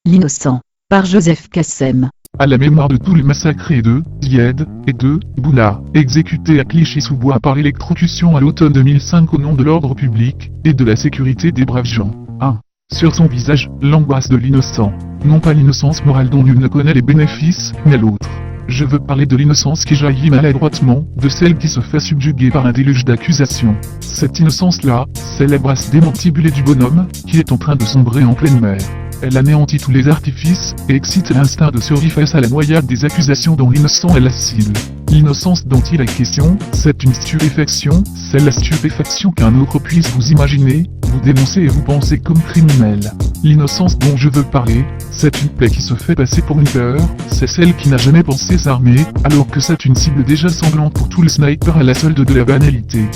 L'innocent, par Joseph Kassem. À la mémoire de tous les massacrés de Zied et de Boula, exécutés à Clichy-sous-Bois par électrocution à l'automne 2005 au nom de l'ordre public et de la sécurité des braves gens. 1. Sur son visage, l'angoisse de l'innocent. Non pas l'innocence morale dont nul ne connaît les bénéfices, mais l'autre. Je veux parler de l'innocence qui jaillit maladroitement, de celle qui se fait subjuguer par un déluge d'accusations. Cette innocence-là, c'est la brasse démantibulée du bonhomme, qui est en train de sombrer en pleine mer. Elle anéantit tous les artifices, et excite l'instinct de survie face à la noyade des accusations dont l'innocent est la cible. L'innocence dont il est question, c'est une stupéfaction, c'est la stupéfaction qu'un autre puisse vous imaginer, vous dénoncer et vous penser comme criminel. L'innocence dont je veux parler, c'est une plaie qui se fait passer pour une peur, c'est celle qui n'a jamais pensé s'armer, alors que c'est une cible déjà sanglante pour tous les snipers à la solde de la banalité.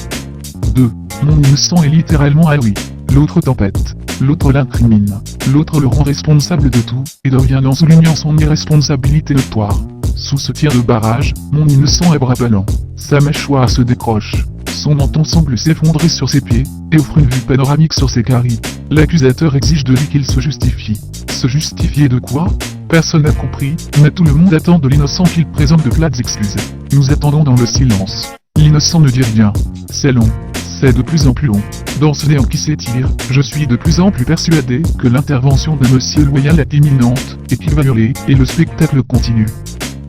2. Mon innocent est littéralement à lui. L'autre tempête. L'autre l'incrimine. L'autre le rend responsable de tout, et de rien en soulignant son irresponsabilité notoire. Sous ce tir de barrage, mon innocent est brabanant. Sa mâchoire se décroche. Son menton semble s'effondrer sur ses pieds, et offre une vue panoramique sur ses caries. L'accusateur exige de lui qu'il se justifie. Se justifier de quoi? Personne n'a compris, mais tout le monde attend de l'innocent qu'il présente de plates excuses. Nous attendons dans le silence. L'innocent ne dit rien. C'est long. C'est de plus en plus long. Dans ce néant qui s'étire, je suis de plus en plus persuadé que l'intervention de Monsieur Loyal est imminente, et qu'il va hurler, et le spectacle continue.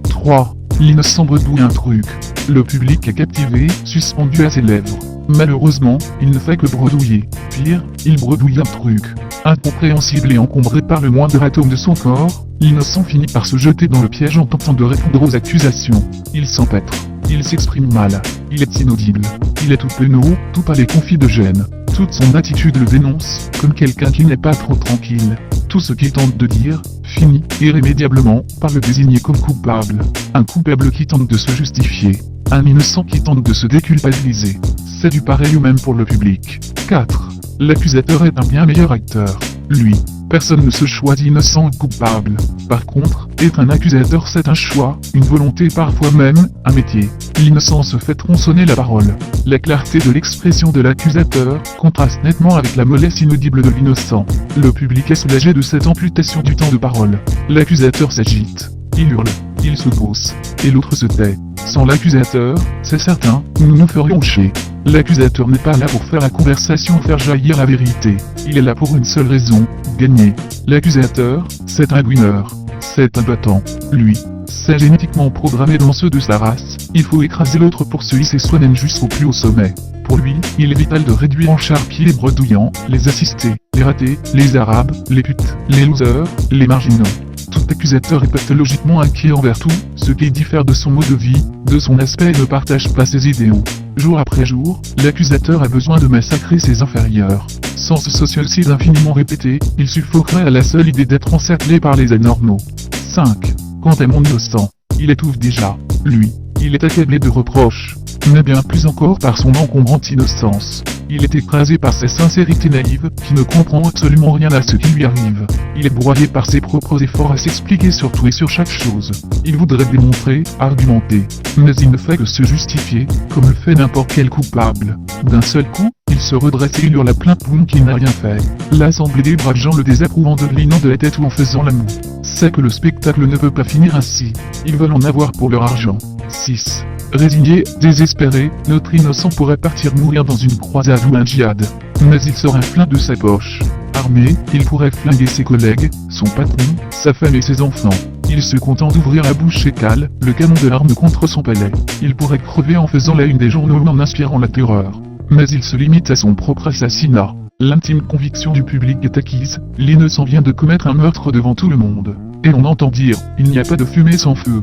3. L'innocent bredouille un truc. Le public est captivé, suspendu à ses lèvres. Malheureusement, il ne fait que bredouiller. Pire, il bredouille un truc. Incompréhensible et encombré par le moindre atome de son corps, l'innocent finit par se jeter dans le piège en tentant de répondre aux accusations. Il s'empêtre. Il s'exprime mal. Il est inaudible. Il est tout penaud, tout palais confit de gêne. Toute son attitude le dénonce, comme quelqu'un qui n'est pas trop tranquille. Tout ce qu'il tente de dire, finit, irrémédiablement, par le désigner comme coupable. Un coupable qui tente de se justifier. Un innocent qui tente de se déculpabiliser. C'est du pareil ou même pour le public. 4. L'accusateur est un bien meilleur acteur. Lui. Personne ne se choisit innocent ou coupable. Par contre, être un accusateur c'est un choix, une volonté parfois même, un métier. L'innocent se fait tronçonner la parole. La clarté de l'expression de l'accusateur contraste nettement avec la mollesse inaudible de l'innocent. Le public est soulagé de cette amputation du temps de parole. L'accusateur s'agite. Il hurle. Il se pousse. Et l'autre se tait. Sans l'accusateur, c'est certain, nous nous ferions chier. L'accusateur n'est pas là pour faire la conversation ou faire jaillir la vérité. Il est là pour une seule raison, gagner. L'accusateur, c'est un winner. C'est un battant. Lui, c'est génétiquement programmé dans ceux de sa race. Il faut écraser l'autre pour se hisser soi-même jusqu'au plus haut sommet. Pour lui, il est vital de réduire en charpie les bredouillants, les assistés, les ratés, les arabes, les putes, les losers, les marginaux. Tout accusateur est pathologiquement inquiet envers tout, ce qui diffère de son mode de vie, de son aspect et ne partage pas ses idéaux. Jour après jour, l'accusateur a besoin de massacrer ses inférieurs. Sans ce sociocide infiniment répété, il suffoquerait à la seule idée d'être encerclé par les anormaux. 5. Quant à mon innocent, il étouffe déjà. Lui, il est accablé de reproches, mais bien plus encore par son encombrante innocence. Il est écrasé par sa sincérité naïve, qui ne comprend absolument rien à ce qui lui arrive. Il est broyé par ses propres efforts à s'expliquer sur tout et sur chaque chose. Il voudrait démontrer, argumenter, mais il ne fait que se justifier, comme le fait n'importe quel coupable. D'un seul coup, il se redresse et il hurle à plein poumon qu'il n'a rien fait. L'assemblée des braves gens le désapprouve en devinant de la tête ou en faisant la moue. C'est que le spectacle ne peut pas finir ainsi. Ils veulent en avoir pour leur argent. 6. Résigné, désespéré, notre innocent pourrait partir mourir dans une croisade ou un djihad. Mais il sort un flingue de sa poche. Armé, il pourrait flinguer ses collègues, son patron, sa femme et ses enfants. Il se contente d'ouvrir la bouche et cale le canon de l'arme contre son palais. Il pourrait crever en faisant la une des journaux ou en inspirant la terreur. Mais il se limite à son propre assassinat. L'intime conviction du public est acquise, l'innocent vient de commettre un meurtre devant tout le monde. Et on entend dire, il n'y a pas de fumée sans feu.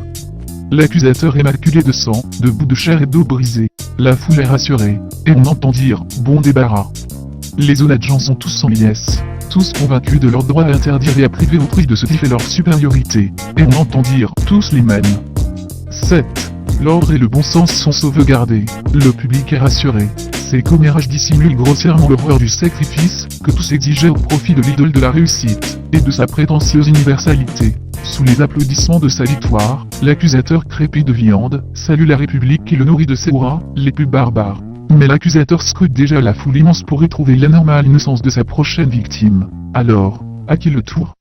L'accusateur est maculé de sang, de bouts de chair et d'eau brisée. La foule est rassurée, et on entend dire, bon débarras. Les honnêtes gens sont tous en liesse, tous convaincus de leur droit à interdire et à priver autrui de ce qui fait leur supériorité, et on entend dire, tous les mêmes. 7. L'ordre et le bon sens sont sauvegardés, le public est rassuré. Ces commérages dissimulent grossièrement l'horreur du sacrifice, que tous exigeaient au profit de l'idole de la réussite, et de sa prétentieuse universalité. Sous les applaudissements de sa victoire, l'accusateur crépit de viande, salue la République qui le nourrit de ses hurrahs, les plus barbares. Mais l'accusateur scrute déjà la foule immense pour retrouver l'anormale innocence de sa prochaine victime. Alors, à qui le tour?